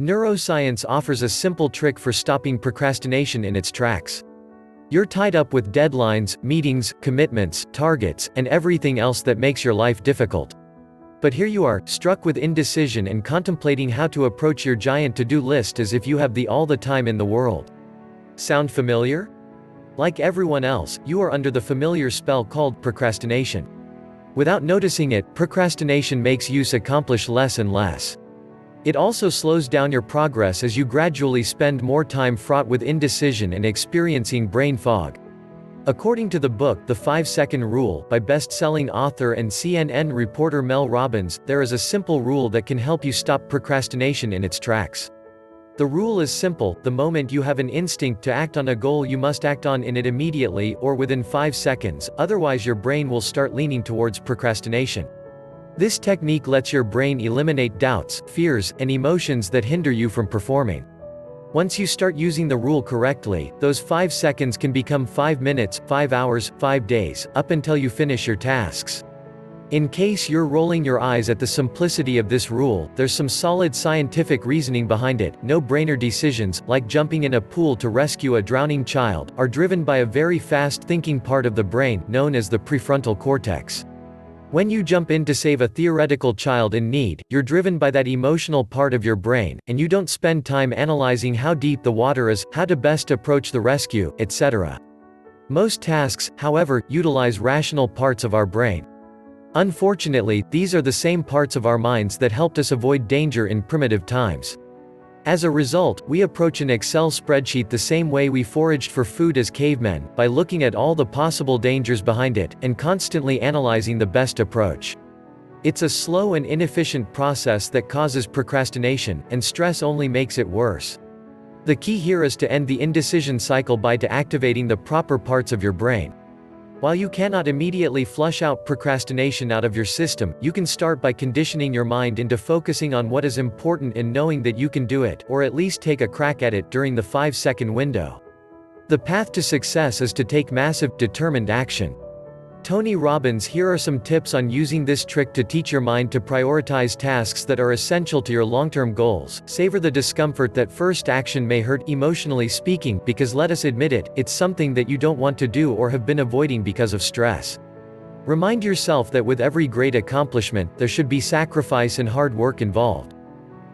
Neuroscience offers a simple trick for stopping procrastination in its tracks. You're tied up with deadlines, meetings, commitments, targets, and everything else that makes your life difficult. But here you are, struck with indecision and contemplating how to approach your giant to-do list as if you have all the time in the world. Sound familiar? Like everyone else, you are under the familiar spell called procrastination. Without noticing it, procrastination makes you accomplish less and less. It also slows down your progress as you gradually spend more time fraught with indecision and experiencing brain fog. According to the book The 5-Second Rule by best-selling author and CNN reporter Mel Robbins, there is a simple rule that can help you stop procrastination in its tracks. The rule is simple: the moment you have an instinct to act on a goal, you must act on it immediately or within 5 seconds, otherwise your brain will start leaning towards procrastination. This technique lets your brain eliminate doubts, fears, and emotions that hinder you from performing. Once you start using the rule correctly, those 5 seconds can become 5 minutes, 5 hours, 5 days, up until you finish your tasks. In case you're rolling your eyes at the simplicity of this rule, there's some solid scientific reasoning behind it. No-brainer decisions, like jumping in a pool to rescue a drowning child, are driven by a very fast-thinking part of the brain, known as the prefrontal cortex. When you jump in to save a theoretical child in need, you're driven by that emotional part of your brain, and you don't spend time analyzing how deep the water is, how to best approach the rescue, etc. Most tasks, however, utilize rational parts of our brain. Unfortunately, these are the same parts of our minds that helped us avoid danger in primitive times. As a result, we approach an Excel spreadsheet the same way we foraged for food as cavemen, by looking at all the possible dangers behind it, and constantly analyzing the best approach. It's a slow and inefficient process that causes procrastination, and stress only makes it worse. The key here is to end the indecision cycle by activating the proper parts of your brain. While you cannot immediately flush out procrastination out of your system, you can start by conditioning your mind into focusing on what is important and knowing that you can do it, or at least take a crack at it during the 5-second window. The path to success is to take massive, determined action. Tony Robbins. Here are some tips on using this trick to teach your mind to prioritize tasks that are essential to your long-term goals. Savor the discomfort that first action may hurt, emotionally speaking, because let us admit it, it's something that you don't want to do or have been avoiding because of stress. Remind yourself that with every great accomplishment, there should be sacrifice and hard work involved.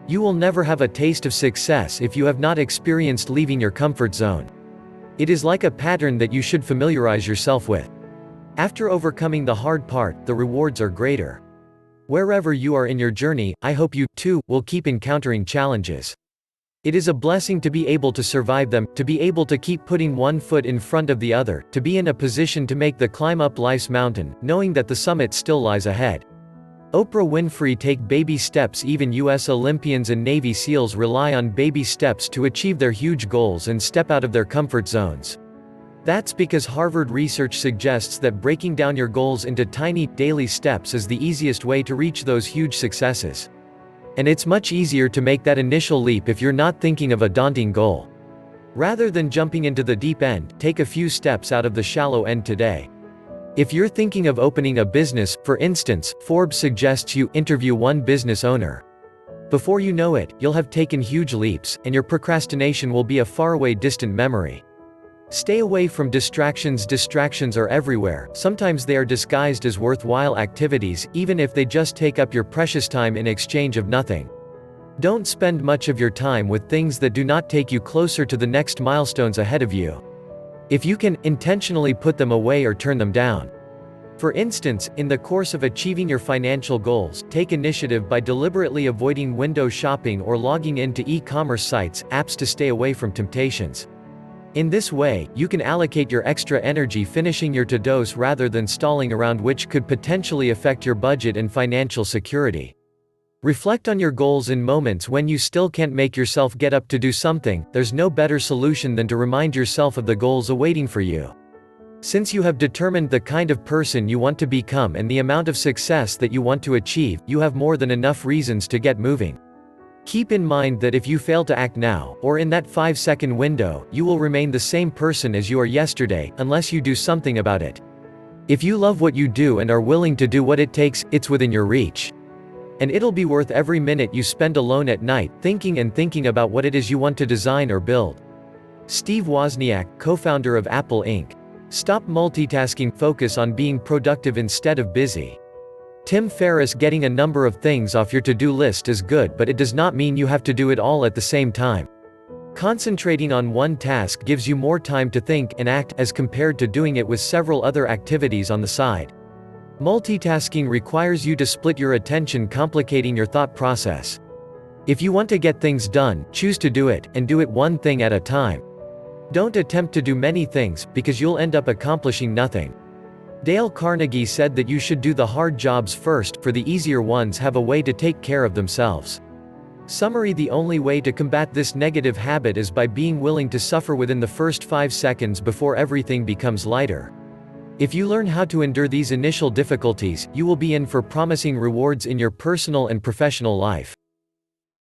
You will never have a taste of success if you have not experienced leaving your comfort zone. It is like a pattern that you should familiarize yourself with. After overcoming the hard part, the rewards are greater. Wherever you are in your journey, I hope you, too, will keep encountering challenges. It is a blessing to be able to survive them, to be able to keep putting one foot in front of the other, to be in a position to make the climb up life's mountain, knowing that the summit still lies ahead. Oprah Winfrey. Take baby steps. Even U.S. Olympians and Navy SEALs rely on baby steps to achieve their huge goals and step out of their comfort zones. That's because Harvard research suggests that breaking down your goals into tiny, daily steps is the easiest way to reach those huge successes. And it's much easier to make that initial leap if you're not thinking of a daunting goal. Rather than jumping into the deep end, take a few steps out of the shallow end today. If you're thinking of opening a business, for instance, Forbes suggests you interview one business owner. Before you know it, you'll have taken huge leaps, and your procrastination will be a faraway distant memory. Stay away from distractions. Distractions are everywhere. Sometimes they are disguised as worthwhile activities, even if they just take up your precious time in exchange of nothing. Don't spend much of your time with things that do not take you closer to the next milestones ahead of you. If you can, intentionally put them away or turn them down. For instance, in the course of achieving your financial goals, take initiative by deliberately avoiding window shopping or logging into e-commerce sites, apps to stay away from temptations. In this way, you can allocate your extra energy finishing your to-dos rather than stalling around, which could potentially affect your budget and financial security. Reflect on your goals in moments when you still can't make yourself get up to do something. There's no better solution than to remind yourself of the goals awaiting for you. Since you have determined the kind of person you want to become and the amount of success that you want to achieve, you have more than enough reasons to get moving. Keep in mind that if you fail to act now, or in that 5-second window, you will remain the same person as you are yesterday, unless you do something about it. If you love what you do and are willing to do what it takes, it's within your reach. And it'll be worth every minute you spend alone at night, thinking and thinking about what it is you want to design or build. Steve Wozniak, co-founder of Apple Inc. Stop multitasking, focus on being productive instead of busy. Tim Ferriss, getting a number of things off your to-do list is good, but it does not mean you have to do it all at the same time. Concentrating on one task gives you more time to think and act, as compared to doing it with several other activities on the side. Multitasking requires you to split your attention, complicating your thought process. If you want to get things done, choose to do it, and do it one thing at a time. Don't attempt to do many things, because you'll end up accomplishing nothing. Dale Carnegie said that you should do the hard jobs first, for the easier ones have a way to take care of themselves. Summary: the only way to combat this negative habit is by being willing to suffer within the first 5 seconds before everything becomes lighter. If you learn how to endure these initial difficulties, you will be in for promising rewards in your personal and professional life.